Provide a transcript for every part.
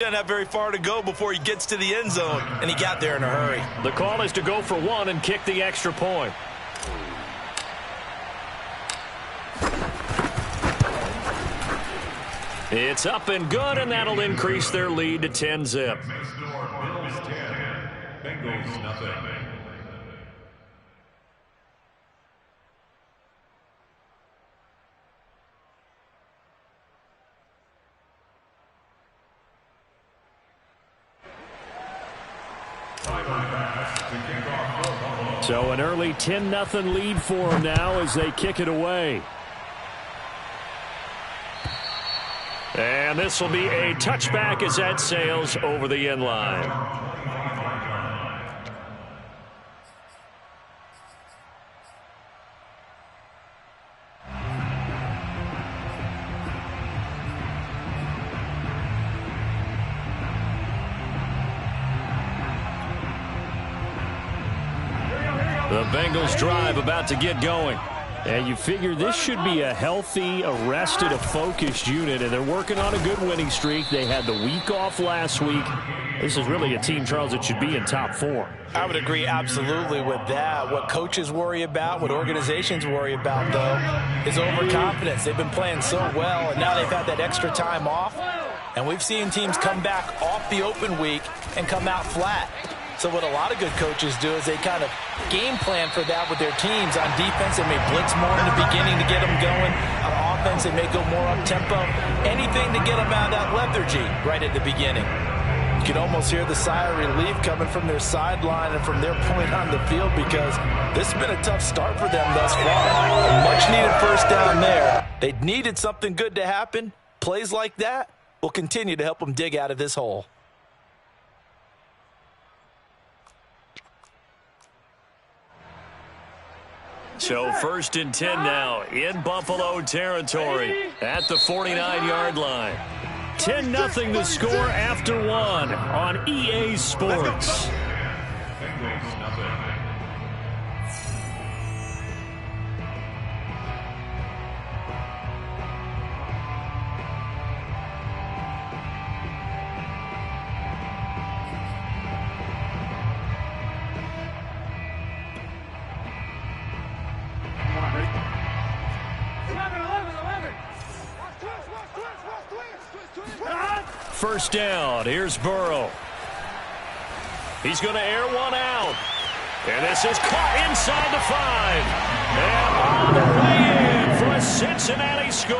Doesn't have very far to go before he gets to the end zone, and he got there in a hurry. The call is to go for one and kick the extra point. It's up and good, and that'll increase their lead to 10-zip. Bengals nothing. So an early 10-0 lead for them now as they kick it away. And this will be a touchback as that sails over the end line. The Bengals drive about to get going. And you figure this should be a healthy, arrested, a focused unit, and they're working on a good winning streak. They had the week off last week. This is really a team, Charles, that should be in top 4. I would agree absolutely with that. What coaches worry about, what organizations worry about, though, is overconfidence. They've been playing so well, and now they've had that extra time off. And we've seen teams come back off the open week and come out flat. So what a lot of good coaches do is they kind of game plan for that with their teams. On defense, they may blitz more in the beginning to get them going. On offense, they may go more up-tempo. Anything to get them out of that lethargy right at the beginning. You can almost hear the sigh of relief coming from their sideline and from their point on the field because this has been a tough start for them thus far. A much-needed first down there. They needed something good to happen. Plays like that will continue to help them dig out of this hole. So 1st and 10 now in Buffalo territory at the 49-yard line. 10-0 the score after 1 on EA Sports. First down. Here's Burrow. He's going to air one out. And this is caught inside the 5. And on the way in for a Cincinnati score.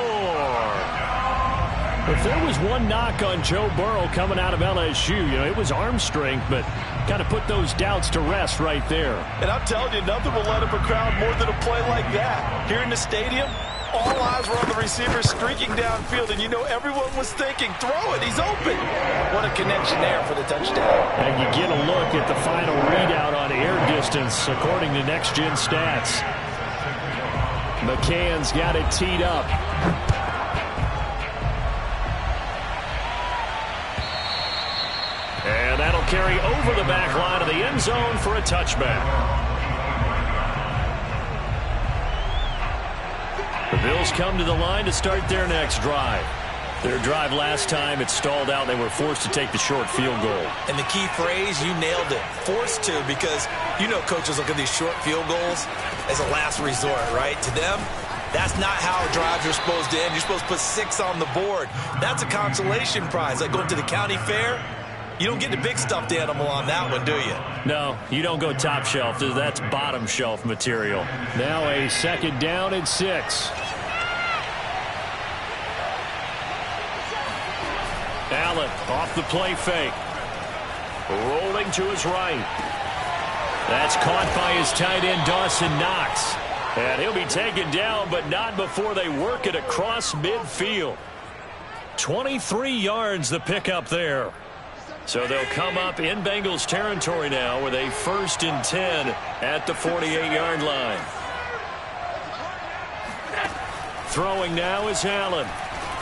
If there was one knock on Joe Burrow coming out of LSU, it was arm strength, but kind of put those doubts to rest right there. And I'm telling you, nothing will let up a crowd more than a play like that. Here in the stadium, all eyes were on the receiver streaking downfield, and everyone was thinking, throw it, he's open. What a connection there for the touchdown. And you get a look at the final readout on air distance, according to Next Gen Stats. McCann's got it teed up. And that'll carry over the back line of the end zone for a touchback. The Bills come to the line to start their next drive. Their drive last time, it stalled out. They were forced to take the short field goal. And the key phrase, you nailed it, forced to, because coaches look at these short field goals as a last resort, right? To them, that's not how drives are supposed to end. You're supposed to put 6 on the board. That's a consolation prize. Like going to the county fair, you don't get the big stuffed animal on that one, do you? No, you don't go top shelf. That's bottom shelf material. Now a 2nd down and 6. Allen off the play fake. Rolling to his right. That's caught by his tight end, Dawson Knox. And he'll be taken down, but not before they work it across midfield. 23 yards the pickup there. So they'll come up in Bengals territory now with a 1st and 10 at the 48-yard line. Throwing now is Allen.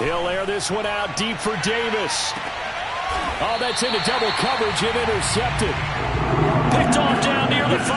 He'll air this one out deep for Davis. Oh, that's into double coverage and intercepted. Picked off down near the 5.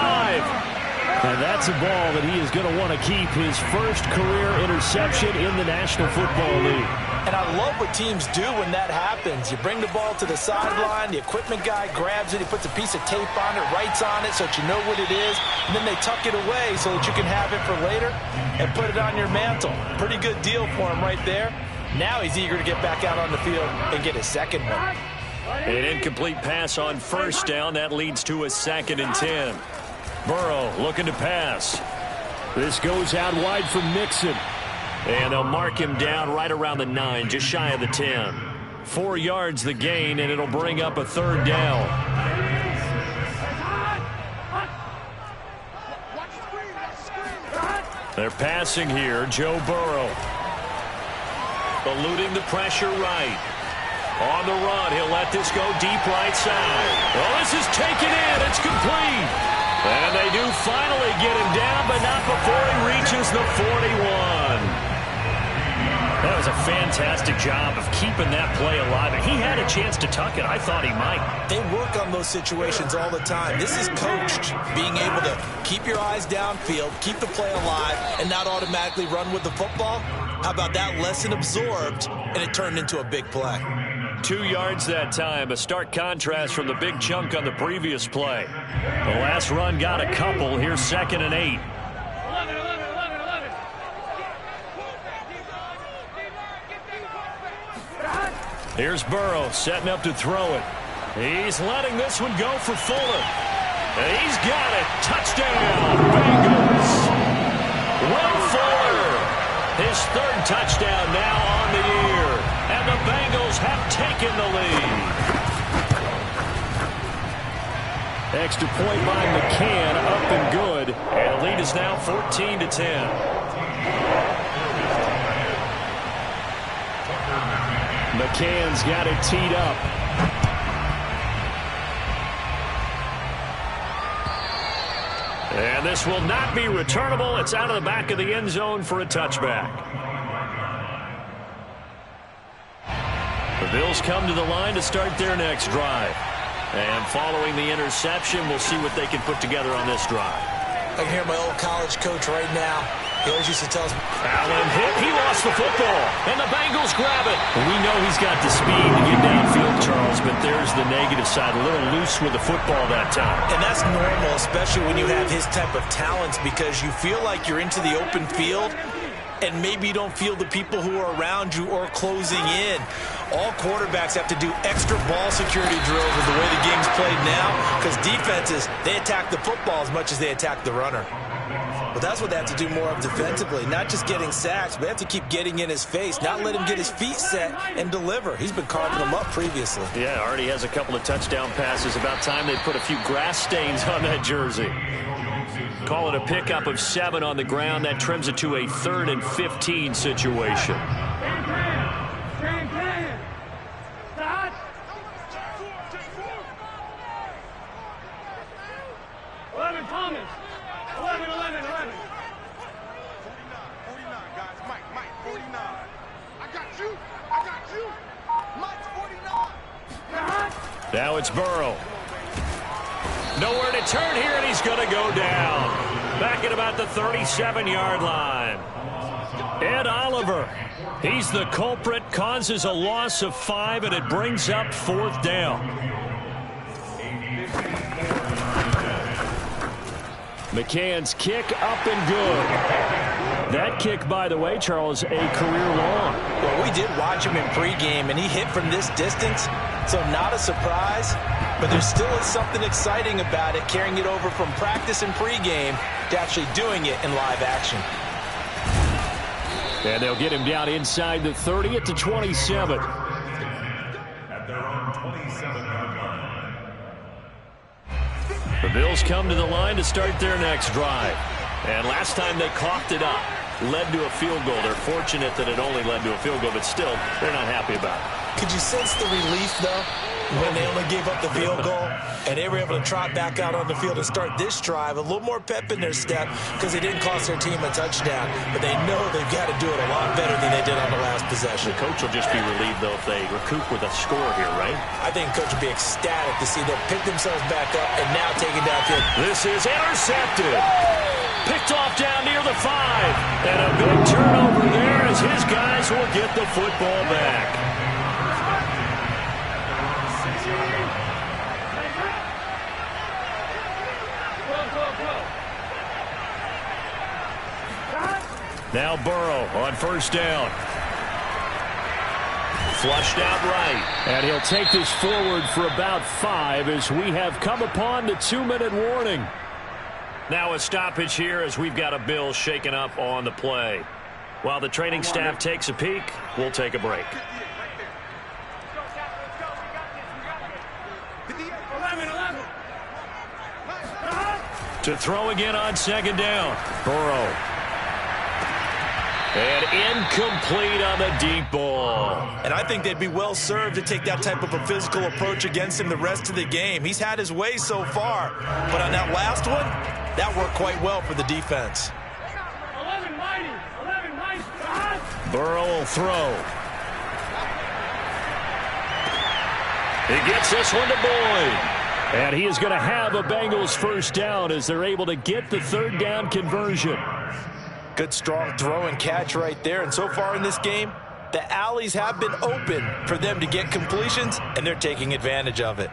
And that's a ball that he is going to want to keep, his first career interception in the National Football League. And I love what teams do when that happens. You bring the ball to the sideline, the equipment guy grabs it, he puts a piece of tape on it, writes on it so that you know what it is, and then they tuck it away so that you can have it for later and put it on your mantle. Pretty good deal for him right there. Now he's eager to get back out on the field and get his second one. An incomplete pass on first down. That leads to a 2nd and 10. Burrow looking to pass. This goes out wide for Mixon. And they'll mark him down right around the 9, just shy of the 10. 4 yards the gain, and it'll bring up a 3rd down. They're passing here. Joe Burrow. Eluding the pressure right. On the run, he'll let this go deep right side. Well, this is taken in. It's complete. And they do finally get him down, but not before he reaches the 41. That was a fantastic job of keeping that play alive. And he had a chance to tuck it. I thought he might. They work on those situations all the time. This is coached, being able to keep your eyes downfield, keep the play alive, and not automatically run with the football. How about that lesson absorbed, and it turned into a big play? 2 yards that time. A stark contrast from the big chunk on the previous play. The last run got a couple. Here's 2nd and 8. Here's Burrow setting up to throw it. He's letting this one go for Fuller. And he's got it. Touchdown, Bengals. Will Fuller. His 3rd touchdown now on the year. And the Bengals have taken the lead. Extra point by McCann, up and good. And the lead is now 14-10. McCann's got it teed up. And this will not be returnable. It's out of the back of the end zone for a touchback. The Bills come to the line to start their next drive. And following the interception, we'll see what they can put together on this drive. I can hear my old college coach right now. He always used to tell us, Allen hit. He lost the football. And the Bengals grab it. We know he's got the speed to get downfield, Charles, but there's the negative side. A little loose with the football that time. And that's normal, especially when you have his type of talents, because you feel like you're into the open field and maybe you don't feel the people who are around you or closing in. All quarterbacks have to do extra ball security drills with the way the game's played now, because defenses, they attack the football as much as they attack the runner. But that's what they have to do more of defensively, not just getting sacks, but they have to keep getting in his face, not let him get his feet set and deliver. He's been carving them up previously. Yeah, already has a couple of touchdown passes. About time they put a few grass stains on that jersey. Call it a pickup of 7 on the ground. That trims it to a 3rd and 15 situation. Now it's Burrow. Nowhere to turn here, and he's going to go down. Back at about the 37-yard line. Ed Oliver, he's the culprit, causes a loss of 5, and it brings up 4th down. McCann's kick up and good. That kick, by the way, Charles, a career long. Well, we did watch him in pregame, and he hit from this distance, so not a surprise. But there still is something exciting about it, carrying it over from practice and pregame to actually doing it in live action. And they'll get him down inside the 30 at the 27. At their own 27-yard line. The Bills come to the line to start their next drive. And last time they coughed it up, led to a field goal. They're fortunate that it only led to a field goal, but still, they're not happy about it. Could you sense the relief, though, when they only gave up the field goal and they were able to trot back out on the field and start this drive? A little more pep in their step because they didn't cost their team a touchdown, but they know they've got to do it a lot better than they did on the last possession. The coach will just be relieved, though, if they recoup with a score here, right? I think coach will be ecstatic to see them pick themselves back up and now take it downfield. This is intercepted. Picked off down near the 5. And a big turnover there, as his guys will get the football back. Now Burrow on first down. Flushed out right. And he'll take this forward for about 5 as we have come upon the 2-minute warning. Now a stoppage here as we've got a Bill shaken up on the play. While the training staff takes a peek, we'll take a break. To throw again on second down. Burrow. And incomplete on the deep ball. And I think they'd be well served to take that type of a physical approach against him the rest of the game. He's had his way so far. But on that last one, that worked quite well for the defense. Burrow will throw. He gets this one to Boyd. And he is going to have a Bengals first down as they're able to get the third down conversion. Good strong throw and catch right there. And so far in this game, the alleys have been open for them to get completions, and they're taking advantage of it.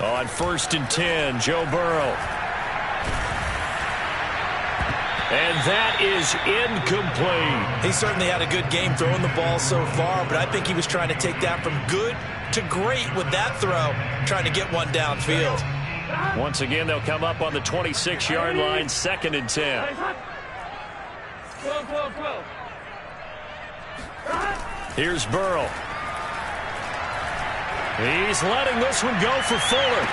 On 1st and 10, Joe Burrow. And that is incomplete. He certainly had a good game throwing the ball so far, but I think he was trying to take that from good to great with that throw, trying to get one downfield. Once again, they'll come up on the 26-yard line, 2nd and 10. Here's Burrow. He's letting this one go for Fuller.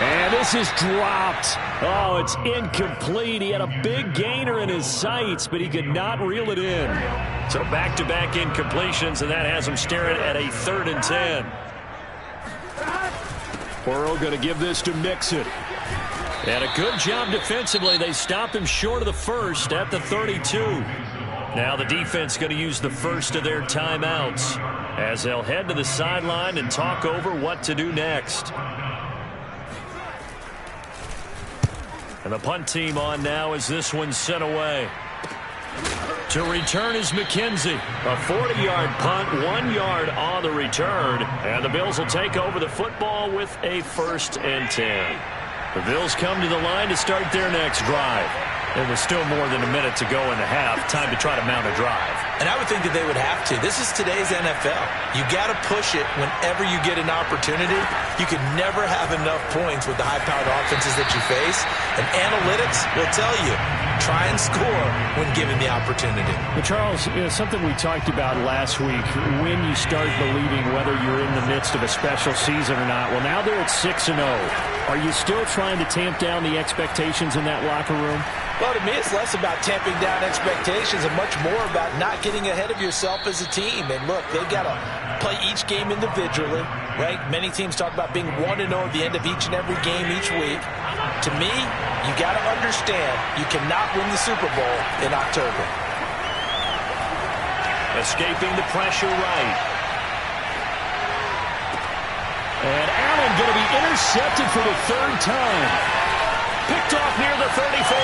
And this is dropped. Oh, it's incomplete. He had a big gainer in his sights, but he could not reel it in. So back-to-back incompletions, and that has him staring at a 3rd and 10. Burrow going to give this to Mixon. And a good job defensively. They stopped him short of the first at the 32. Now the defense going to use the first of their timeouts as they'll head to the sideline and talk over what to do next. And the punt team on now as this one's sent away. To return is McKenzie. A 40-yard punt, 1 yard on the return. And the Bills will take over the football with a 1st and 10. The Bills come to the line to start their next drive. There was still more than a minute to go in the half. Time to try to mount a drive. And I would think that they would have to. This is today's NFL. You got to push it whenever you get an opportunity. You can never have enough points with the high-powered offenses that you face. And analytics will tell you, try and score when given the opportunity. Well, Charles, something we talked about last week, when you start believing whether you're in the midst of a special season or not. Well, now they're at 6-0. Are you still trying to tamp down the expectations in that locker room? Well, to me, it's less about tamping down expectations and much more about not getting ahead of yourself as a team. And look, they've got to play each game individually, right? Many teams talk about being 1-0 at the end of each and every game each week. To me, you got to understand you cannot win the Super Bowl in October. Escaping the pressure right. And Allen going to be intercepted for the 3rd time. Picked off near the 34.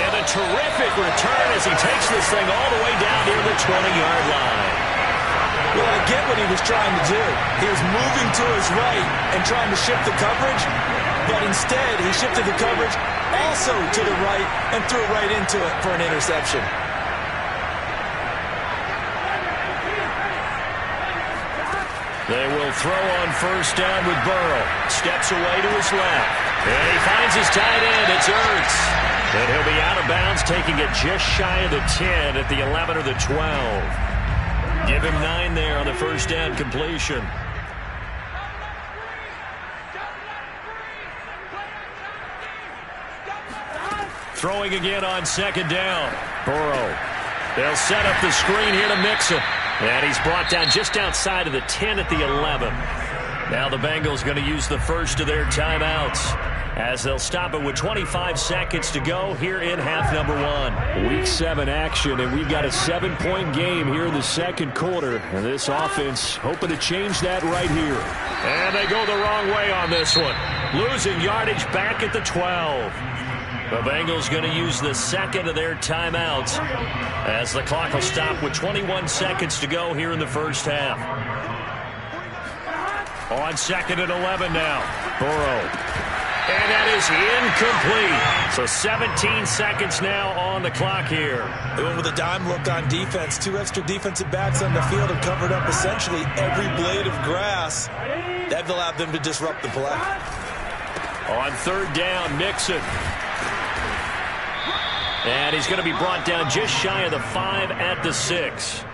And a terrific return as he takes this thing all the way down near the 20-yard line. Well, I get what he was trying to do. He was moving to his right and trying to shift the coverage, but instead he shifted the coverage also to the right and threw right into it for an interception. They will throw on 1st down with Burrow. Steps away to his left. And he finds his tight end. It's Ertz. And he'll be out of bounds, taking it just shy of the 10 at the 11 or the 12. Give him 9 there on the 1st down completion. Throwing again on 2nd down. Burrow. They'll set up the screen here to Mixon. And he's brought down just outside of the 10 at the 11. Now the Bengals going to use the first of their timeouts. as they'll stop it with 25 seconds to go here in half number 1. Week 7 action, and we've got a 7-point game here in the second quarter. And this offense hoping to change that right here. And they go the wrong way on this one. Losing yardage back at the 12. The Bengals going to use the second of their timeouts as the clock will stop with 21 seconds to go here in the first half. On 2nd and 11 now. Burrow. And that is incomplete. So 17 seconds now on the clock here. They went with a dime look on defense. 2 extra defensive backs on the field and covered up essentially every blade of grass. That allowed them to disrupt the play. On 3rd down, Mixon. And he's going to be brought down just shy of the 5 at the 6. A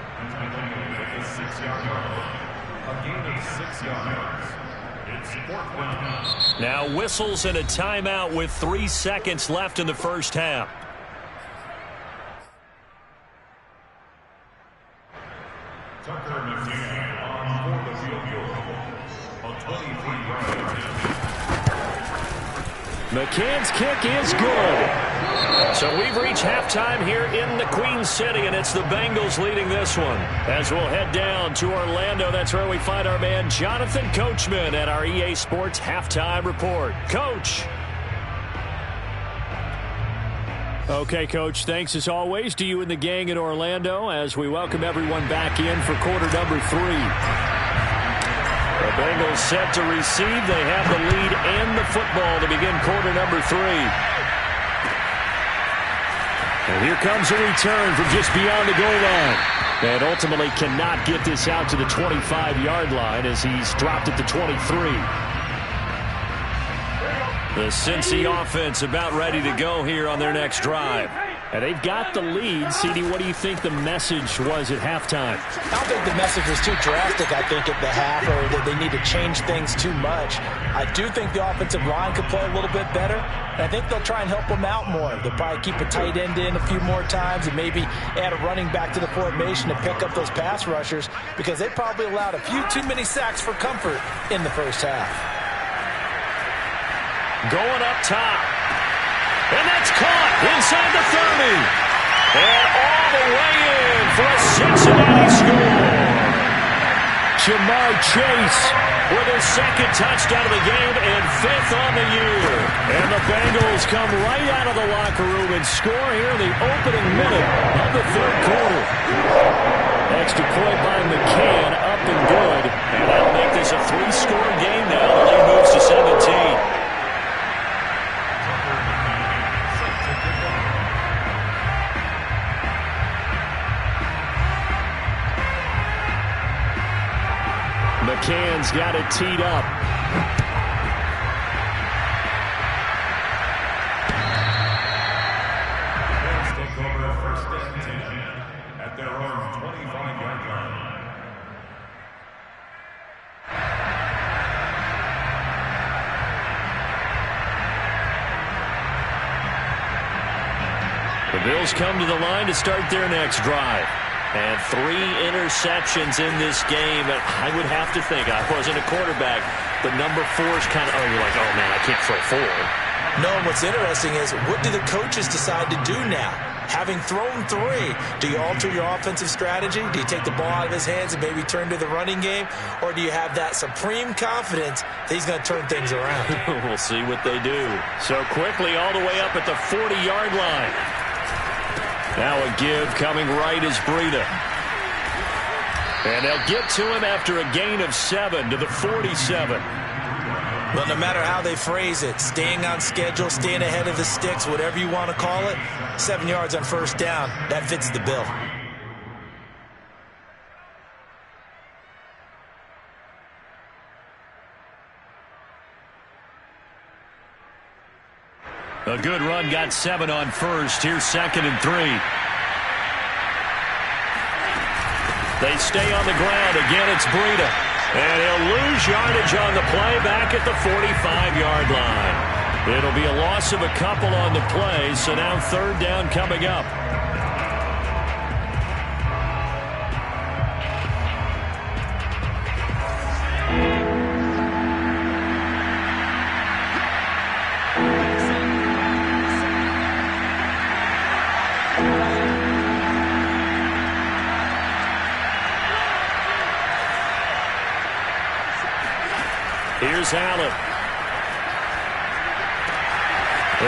gain of 6 yards. Now whistles and a timeout with 3 seconds left in the first half. Tucker McKinnon on for the field goal. A 23-yard attempt. McCann's kick is good. So we've reached halftime here in the Queen City, and it's the Bengals leading this one. As we'll head down to Orlando, that's where we find our man Jonathan Coachman at our EA Sports Halftime Report. Coach. Okay, Coach, thanks as always to you and the gang in Orlando as we welcome everyone back in for quarter number 3. The Bengals set to receive. They have the lead and the football to begin quarter number 3. And here comes a return from just beyond the goal line. And ultimately cannot get this out to the 25-yard line as he's dropped at the 23. The Cincy offense about ready to go here on their next drive. And they've got the lead. CD, what do you think the message was at halftime? I don't think the message was too drastic, I think, at the half, or that they need to change things too much. I do think the offensive line could play a little bit better, and I think they'll try and help them out more. They'll probably keep a tight end in a few more times and maybe add a running back to the formation to pick up those pass rushers because they probably allowed a few too many sacks for comfort in the first half. Going up top. And that's caught inside the 30. And all the way in for a Cincinnati score. Jamar Chase with his 2nd touchdown of the game and 5th on the year. And the Bengals come right out of the locker room and score here in the opening minute of the 3rd quarter. Extra point by McCann, up and good. And that'll make this a 3-score game now. The lead moves to 17. McCann's got it teed up. Let's take over 1st and 10 at their own 25-yard line. The Bills come to the line to start their next drive. And 3 interceptions in this game. And I would have to think, I wasn't a quarterback, but number 4 is kind of, you're like, oh, man, I can't throw 4. No, what's interesting is what do the coaches decide to do now? Having thrown 3, do you alter your offensive strategy? Do you take the ball out of his hands and maybe turn to the running game? Or do you have that supreme confidence that he's going to turn things around? We'll see what they do. So quickly all the way up at the 40-yard line. Now a give coming right is Breida. And they'll get to him after a gain of 7 to the 47. Well, no matter how they phrase it, staying on schedule, staying ahead of the sticks, whatever you want to call it, 7 yards on 1st down, that fits the bill. A good run, got 7 on 1st. Here's 2nd and 3. They stay on the ground. Again, it's Breida. And he'll lose yardage on the play back at the 45-yard line. It'll be a loss of a couple on the play, so now 3rd down coming up. it's Allen.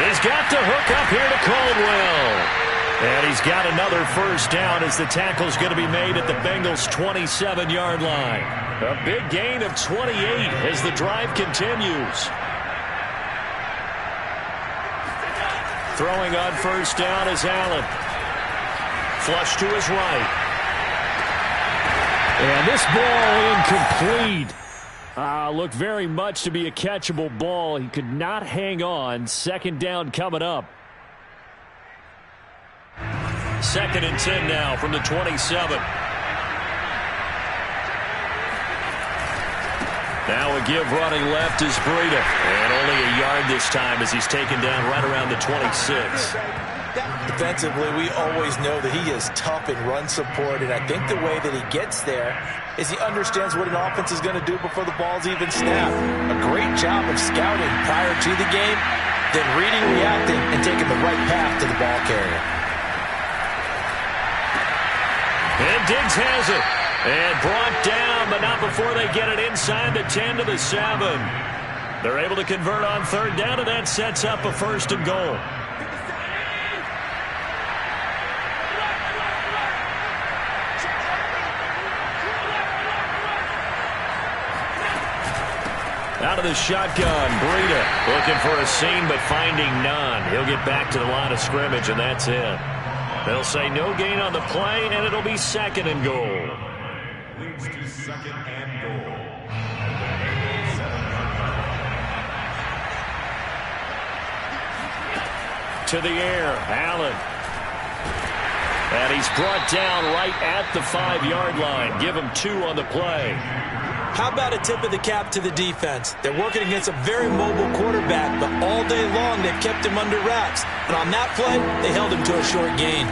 He's got the hook up here to Caldwell. And he's got another first down as the tackle's going to be made at the Bengals' 27-yard line. A big gain of 28 as the drive continues. Throwing on first down is Allen. Flush to his right. And this ball incomplete. Looked very much to be a catchable ball. He could not hang on. Second down coming up. 2nd and 10 now from the 27. Now a give running left is Breida. And only a yard this time as he's taken down right around the 26. Defensively, we always know that he is tough in run support, and I think the way that he gets there is he understands what an offense is going to do before the ball's even snapped. A great job of scouting prior to the game, then reading, reacting, and taking the right path to the ball carrier. And Diggs has it. And brought down, but not before they get it inside the 10 to the 7. They're able to convert on third down, and that sets up a 1st and goal. Out of the shotgun, Breida looking for a seam but finding none. He'll get back to the line of scrimmage, and that's it. They'll say no gain on the play, and it'll be 2nd and goal. Leads to 2nd and goal. To the air, Allen. And he's brought down right at the 5-yard line. Give him 2 on the play. How about a tip of the cap to the defense? They're working against a very mobile quarterback, but all day long they've kept him under wraps. And on that play, they held him to a short gain.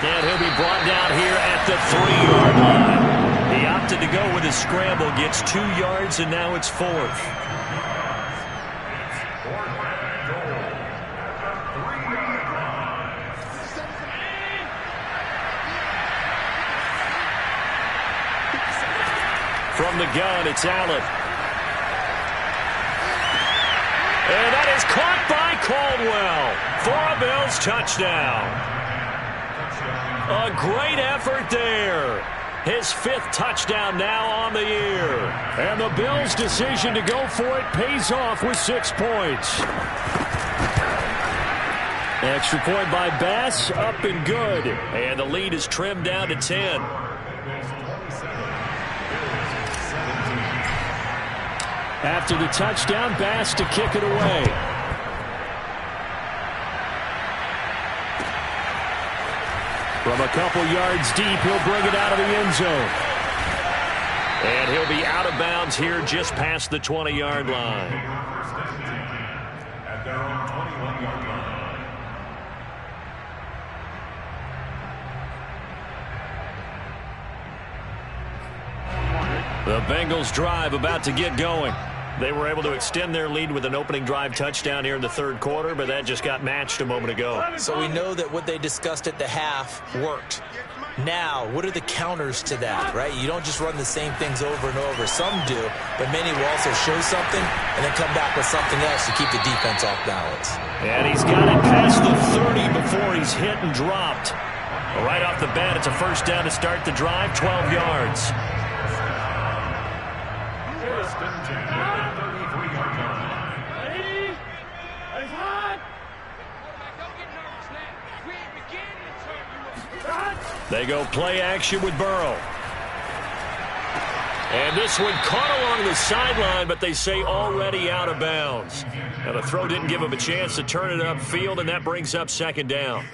And he'll be brought down here at the 3-yard line. He opted to go with his scramble, gets 2 yards, and now it's 4th. From the gun, it's Allen. And that is caught by Caldwell for a Bills touchdown. A great effort there. His 5th touchdown now on the year. And the Bills' decision to go for it pays off with 6 points. Extra point by Bass, up and good. And the lead is trimmed down to 10. After the touchdown, Bass to kick it away. From a couple yards deep, he'll bring it out of the end zone. And he'll be out of bounds here just past the 20-yard line. At their own 21-yard line. The Bengals drive about to get going. They were able to extend their lead with an opening drive touchdown here in the 3rd quarter, but that just got matched a moment ago. So we know that what they discussed at the half worked. Now, what are the counters to that, right? You don't just run the same things over and over. Some do, but many will also show something and then come back with something else to keep the defense off balance. And he's got it past the 30 before he's hit and dropped. Right off the bat, it's a 1st down to start the drive, 12 yards. They go play action with Burrow. And this one caught along the sideline, but they say already out of bounds. Now the throw didn't give him a chance to turn it upfield, and that brings up 2nd down.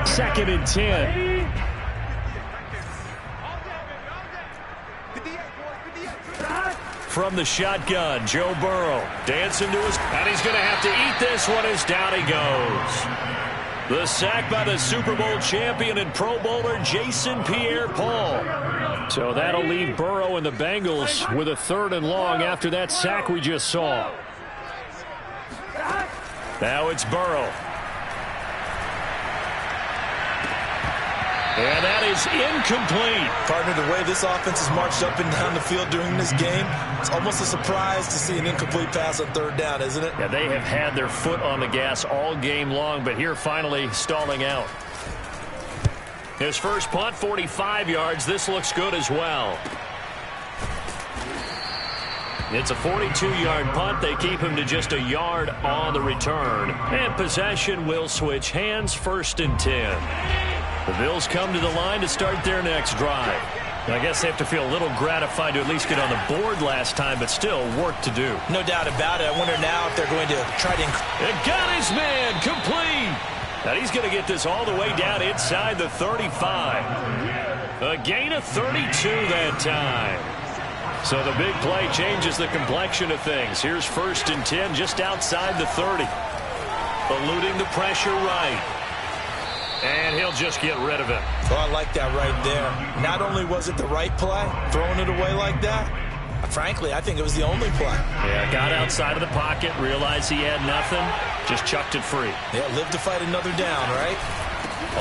2nd and 10. From the shotgun, Joe Burrow dancing to his, and he's going to have to eat this one as down he goes. The sack by the Super Bowl champion and Pro Bowler Jason Pierre-Paul. So that'll leave Burrow and the Bengals with a 3rd and long after that sack we just saw. Now it's Burrow. And that is incomplete. Partner, the way this offense has marched up and down the field during this game, it's almost a surprise to see an incomplete pass on third down, isn't it? Yeah, they have had their foot on the gas all game long, but here finally stalling out. His first punt, 45 yards. This looks good as well. It's a 42-yard punt. They keep him to just a yard on the return. And possession will switch hands, 1st and 10. The Bills come to the line to start their next drive. I guess they have to feel a little gratified to at least get on the board last time, but still work to do. No doubt about it. I wonder now if they're going to try to... It got his man complete. Now he's going to get this all the way down inside the 35. A gain of 32 that time. So the big play changes the complexion of things. Here's 1st and 10 just outside the 30. Eluding the pressure right. And he'll just get rid of it. Oh, I like that right there. Not only was it the right play, throwing it away like that, frankly, I think it was the only play. Yeah, got outside of the pocket, realized he had nothing, just chucked it free. Yeah, live to fight another down, right?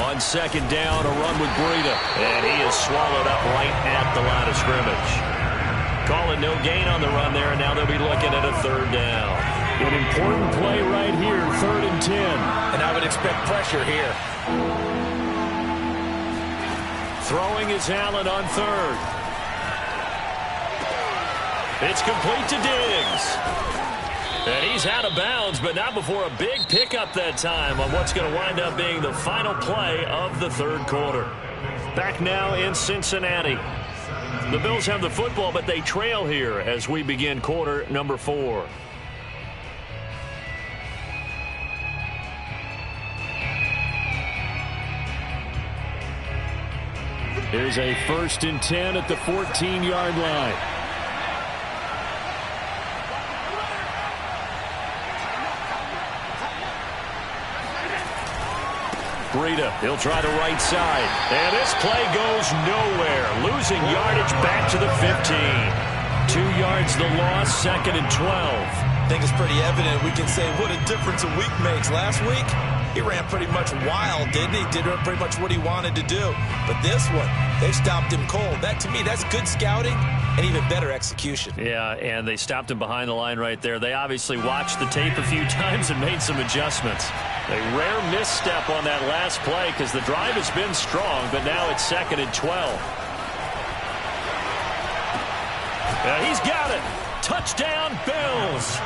On 2nd down, a run with Breida. And he is swallowed up right at the line of scrimmage. Calling no gain on the run there, and now they'll be looking at a 3rd down. An important play right here, 3rd and 10. And I would expect pressure here. Throwing is Allen on 3rd. It's complete to Diggs. And he's out of bounds, but not before a big pickup that time on what's going to wind up being the final play of the 3rd quarter. Back now in Cincinnati. The Bills have the football, but they trail here as we begin quarter number 4. Here's a 1st and 10 at the 14-yard line. Breida, he'll try the right side. And this play goes nowhere. Losing yardage back to the 15. 2 yards the loss, 2nd and 12. I think it's pretty evident. We can say what a difference a week makes. Last week, he ran pretty much wild, didn't he? Did pretty much what he wanted to do. But this one, they stopped him cold. That, to me, that's good scouting and even better execution. Yeah, and they stopped him behind the line right there. They obviously watched the tape a few times and made some adjustments. A rare misstep on that last play because the drive has been strong, but now it's 2nd and 12. He's got it. Touchdown, Bills.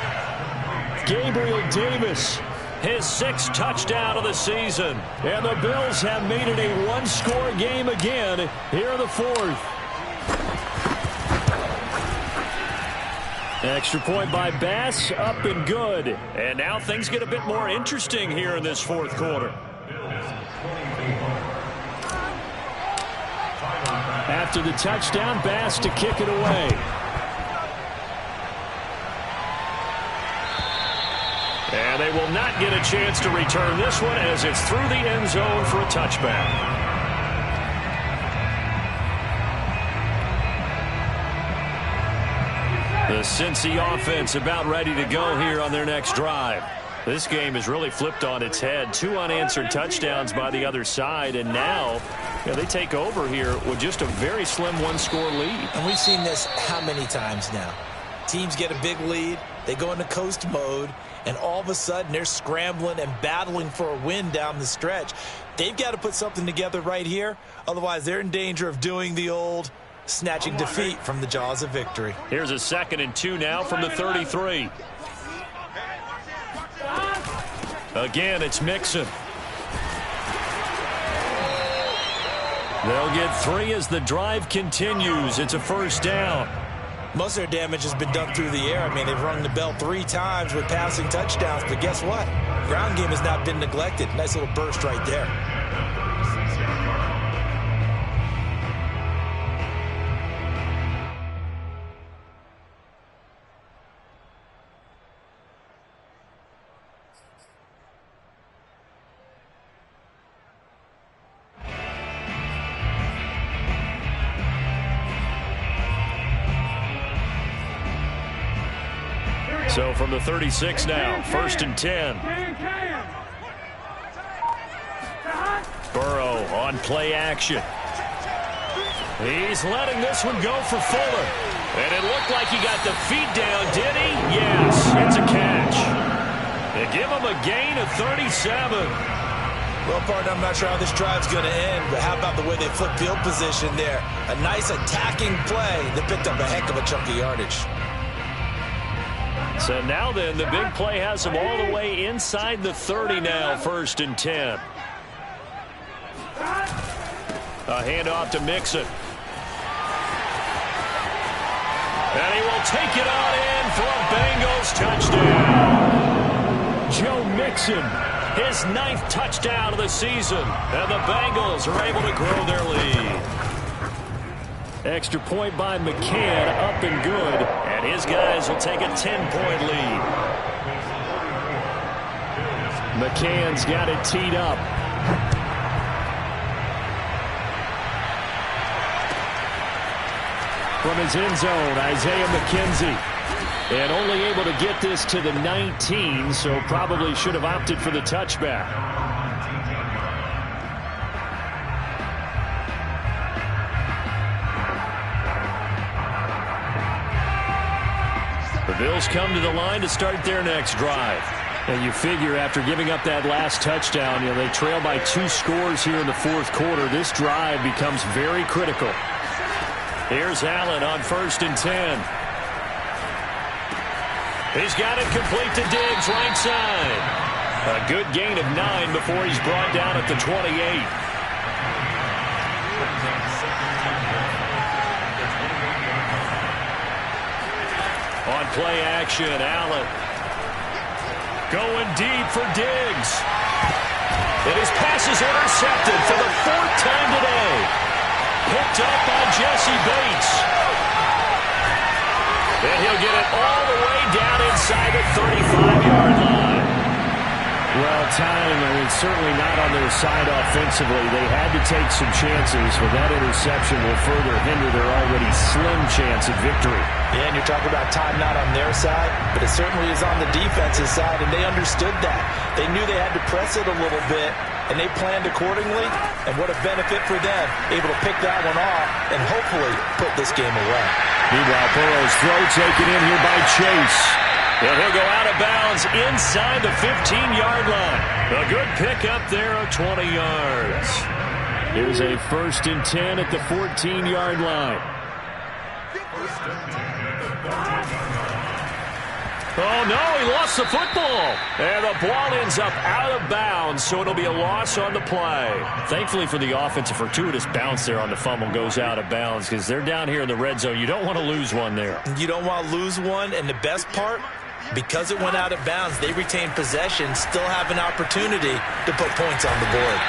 Gabriel Davis, his 6th touchdown of the season. And the Bills have made it a one-score game again here in the 4th. Extra point by Bass, up and good. And now things get a bit more interesting here in this 4th quarter. After the touchdown, Bass to kick it away. And they will not get a chance to return this one as it's through the end zone for a touchback. The Cincy offense about ready to go here on their next drive. This game is really flipped on its head. 2 unanswered touchdowns by the other side, and now they take over here with just a very slim one-score lead. And we've seen this how many times now? Teams get a big lead, they go into coast mode, and all of a sudden they're scrambling and battling for a win down the stretch. They've got to put something together right here, otherwise they're in danger of doing the old snatching defeat from the jaws of victory. Here's a 2nd and 2 now from the 33. Again, it's Mixon. They'll get 3 as the drive continues. It's a 1st down. Most of their damage has been done through the air. I mean, they've rung the bell 3 times with passing touchdowns, but guess what? Ground game has not been neglected. Nice little burst right there. So from the 36 now, 1st and 10. Burrow on play action. He's letting this one go for Fuller. And it looked like he got the feet down, did he? Yes, it's a catch. They give him a gain of 37. Well, partner, I'm not sure how this drive's going to end, but how about the way they flip field position there? A nice attacking play that picked up a heck of a chunk of yardage. So now then, the big play has him all the way inside the 30 now, 1st and 10. A handoff to Mixon. And he will take it on in for a Bengals touchdown. Joe Mixon, his 9th touchdown of the season. And the Bengals are able to grow their lead. Extra point by McCann, up and good. And his guys will take a 10-point lead. McCann's got it teed up. From his end zone, Isaiah McKenzie. And only able to get this to the 19, so probably should have opted for the touchback. The Bills come to the line to start their next drive. And you figure after giving up that last touchdown, they trail by 2 scores here in the 4th quarter. This drive becomes very critical. Here's Allen on 1st and 10. He's got it complete to Diggs, right side. A good gain of 9 before he's brought down at the 28. On play action, Allen. Going deep for Diggs. And his pass is intercepted for the 4th time today. Picked up by Jesse Bates. And he'll get it all the way down inside the 35-yard line. Well, time, certainly not on their side offensively. They had to take some chances, but that interception will further hinder their already slim chance at victory. Yeah, and you're talking about time not on their side, but it certainly is on the defensive side, and they understood that. They knew they had to press it a little bit, and they planned accordingly, and what a benefit for them, able to pick that one off and hopefully put this game away. Meanwhile, Burrow's throw taken in here by Chase. And he'll go out of bounds inside the 15-yard line. A good pickup there of 20 yards. Here's a 1st and 10 at the 14-yard line. Oh, no, he lost the football. And the ball ends up out of bounds, so it'll be a loss on the play. Thankfully for the offense, a fortuitous bounce there on the fumble goes out of bounds because they're down here in the red zone. You don't want to lose one there. You don't want to lose one, and the best part, because it went out of bounds, they retain possession, still have an opportunity to put points on the board.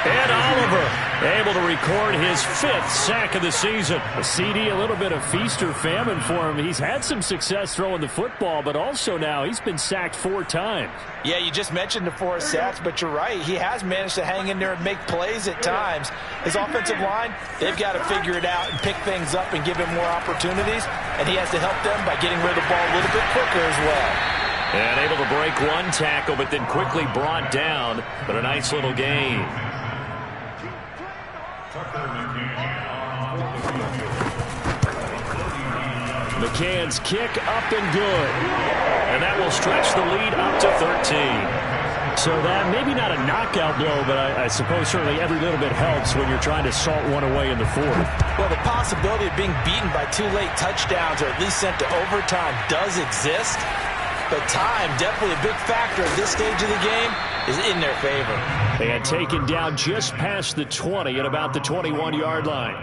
And Oliver able to record his 5th sack of the season. A CD, a little bit of feast or famine for him. He's had some success throwing the football, but also now he's been sacked 4 times. Yeah, you just mentioned the 4 sacks, but you're right. He has managed to hang in there and make plays at times. His offensive line, they've got to figure it out and pick things up and give him more opportunities, and he has to help them by getting rid of the ball a little bit quicker as well. And able to break 1 tackle, but then quickly brought down, but a nice little gain. McCann's kick up and good. And that will stretch the lead up to 13. So that maybe not a knockout blow, but I suppose certainly every little bit helps when you're trying to salt one away in the 4th. Well, the possibility of being beaten by 2 late touchdowns or at least sent to overtime does exist. But time, definitely a big factor at this stage of the game, is in their favor. They had taken down just past the 20 at about the 21-yard line.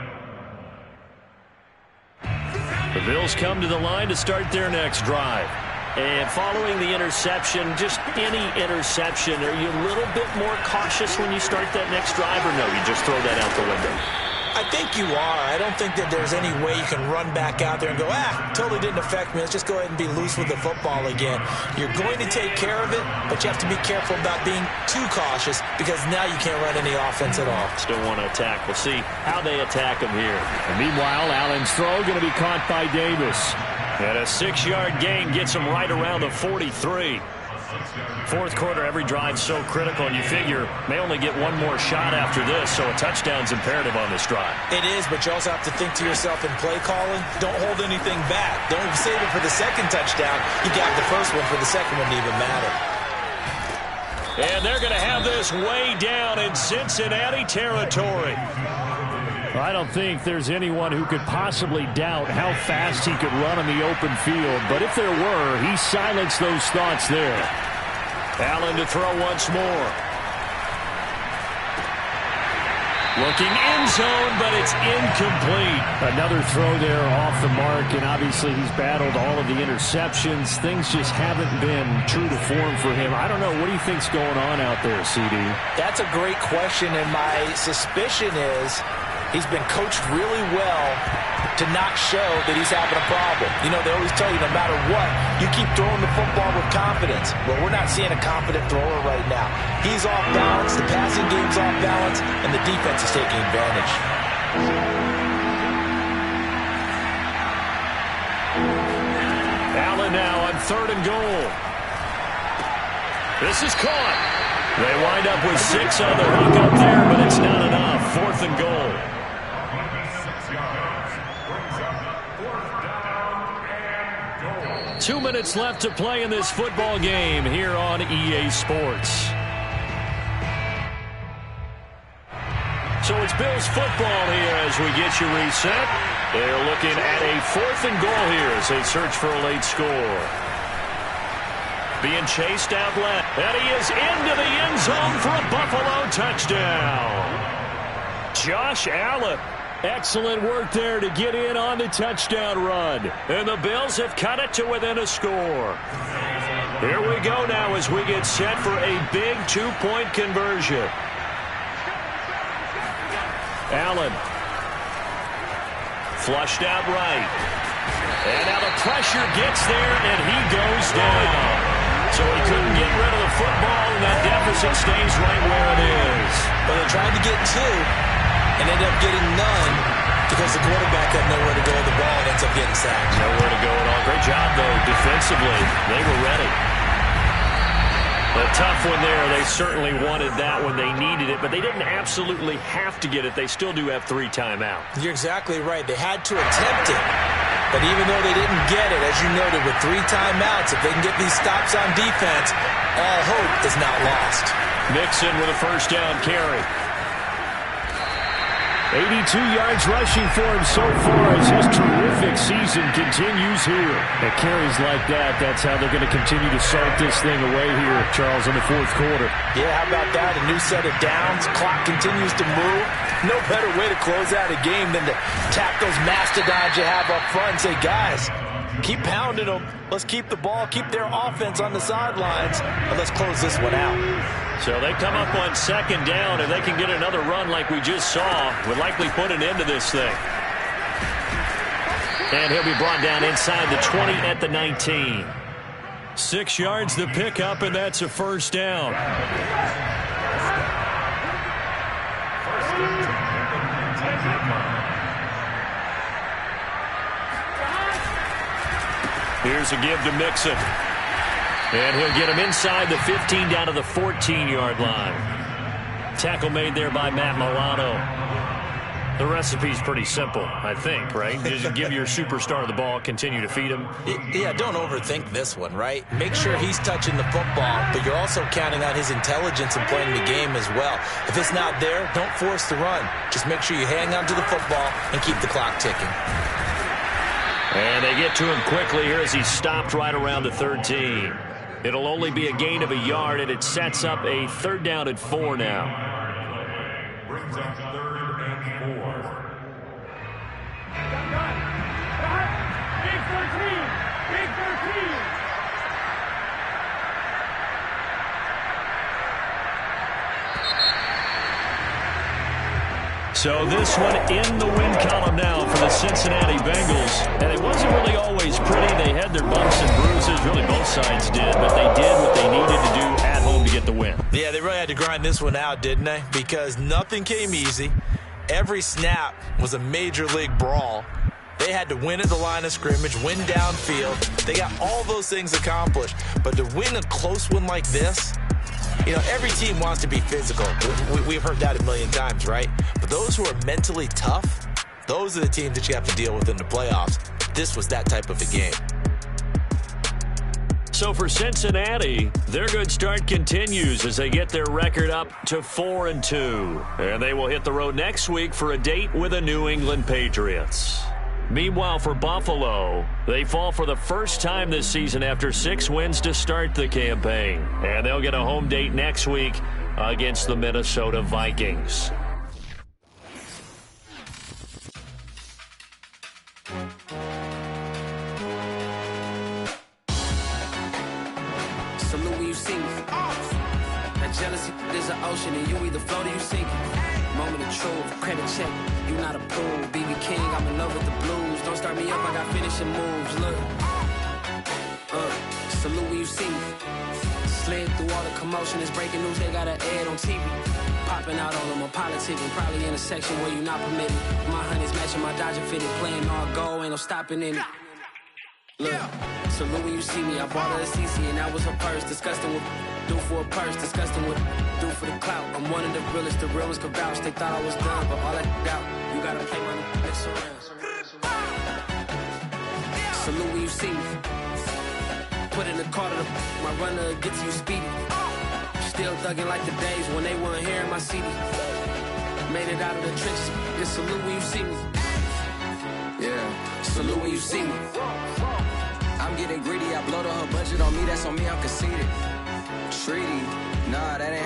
The Bills come to the line to start their next drive. And following the interception, just any interception, are you a little bit more cautious when you start that next drive, or no, you just throw that out the window? I think you are. I don't think that there's any way you can run back out there and go, totally didn't affect me. Let's just go ahead and be loose with the football again. You're going to take care of it, but you have to be careful about being too cautious because now you can't run any offense at all. Still want to attack. We'll see how they attack him here. And meanwhile, Allen's throw going to be caught by Davis. And a 6-yard gain gets him right around the 43. Fourth quarter, every drive so critical, and you figure may only get one more shot after this, so a touchdown's imperative on this drive. It is, but you also have to think to yourself in play calling, don't hold anything back. Don't save it for the second touchdown. You got the first one for the second one to even matter. And they're going to have this way down in Cincinnati territory. I don't think there's anyone who could possibly doubt how fast he could run on the open field. But if there were, he silenced those thoughts there. Allen to throw once more. Looking end zone, but it's incomplete. Another throw there off the mark, and obviously he's battled all of the interceptions. Things just haven't been true to form for him. I don't know. What do you think's going on out there, CD? That's a great question, and my suspicion is he's been coached really well to not show that he's having a problem. You know, they always tell you no matter what, you keep throwing the football with confidence. Well, we're not seeing a confident thrower right now. He's off balance, the passing game's off balance, and the defense is taking advantage. Allen now on 3rd and goal. This is caught. They wind up with 6 on the hook up there, but it's not enough. 4th and goal. 2 minutes left to play in this football game here on EA Sports. So it's Bills football here as we get you reset. They're looking at a 4th and goal here as they search for a late score. Being chased out left. And he is into the end zone for a Buffalo touchdown. Josh Allen. Excellent work there to get in on the touchdown run. And the Bills have cut it to within a score. Here we go now as we get set for a big 2-point conversion. Allen. Flushed out right. And now the pressure gets there, and he goes down. So he couldn't get rid of the football, and that deficit stays right where it is. Well, they tried to get 2. And ended up getting none because the quarterback had nowhere to go with the ball and ends up getting sacked. Nowhere to go at all. Great job, though, defensively. They were ready. A tough one there. They certainly wanted that when they needed it, but they didn't absolutely have to get it. They still do have 3 timeouts. You're exactly right. They had to attempt it. But even though they didn't get it, as you noted, with 3 timeouts, if they can get these stops on defense, all hope is not lost. Mixon with a first down carry. 82 yards rushing for him so far as his terrific season continues here. At carries like that, that's how they're going to continue to salt this thing away here, Charles, in the 4th quarter. Yeah, how about that? A new set of downs. Clock continues to move. No better way to close out a game than to tap those mastodons you have up front and say, guys, keep pounding them. Let's keep the ball, keep their offense on the sidelines, and let's close this one out. So they come up on 2nd down. If they can get another run like we just saw, would likely put an end to this thing. And he'll be brought down inside the 20 at the 19. 6 yards the pickup, and that's a first down. Here's a give to Mixon. And he'll get him inside the 15 down to the 14-yard line. Tackle made there by Matt Milano. The recipe's pretty simple, I think, right? Just give your superstar the ball, continue to feed him. Yeah, don't overthink this one, right? Make sure he's touching the football, but you're also counting on his intelligence and playing the game as well. If it's not there, don't force the run. Just make sure you hang on to the football and keep the clock ticking. And they get to him quickly here as he's stopped right around the 13. It'll only be a gain of a yard, and it sets up a 3rd down and 4 now. Brings up 3rd and 4. Big 13! Big 13! So this one in the win column now for the Cincinnati Bengals. And it wasn't really always pretty. They had their bumps and bruises. Really, both sides did. But they did what they needed to do at home to get the win. Yeah, they really had to grind this one out, didn't they? Because nothing came easy. Every snap was a major league brawl. They had to win at the line of scrimmage, win downfield. They got all those things accomplished. But to win a close one like this, you know, every team wants to be physical. We've heard that a million times, right? But those who are mentally tough, those are the teams that you have to deal with in the playoffs. This was that type of a game. So for Cincinnati, their good start continues as they get their record up to 4-2. And they will hit the road next week for a date with the New England Patriots. Meanwhile, for Buffalo, they fall for the first time this season after 6 wins to start the campaign. And they'll get a home date next week against the Minnesota Vikings. Salute when you see me. That jealousy is an ocean, and you either float or you sink it. Moment of truth, credit check. You not approved. BB King, I'm in love with the blues. Don't start me up, I got finishing moves. Look, salute when you see me. Slid through all the commotion, it's breaking news. They got an ad on TV. Popping out all of my politicking, probably in a section where you not permitted. My honey's matching my Dodger fitted, playing all go, ain't no stopping in it. Look, salute when you see me. I bought her a CC and that was her purse. Disgusting with do for a purse. Disgusting with do for the clout. I'm one of the realest. The realest could vouch. They thought I was done, but all that out. You gotta play my next around. Salute when you see me. Put in the car to my runner gets you speedy. Still thugging like the days when they weren't hearing my CD. Made it out of the trenches. Just salute when you see me. Yeah, salute when you see me. I'm getting greedy, I blow to her budget on me, that's on me, I'm conceited. Treaty, nah, that ain't how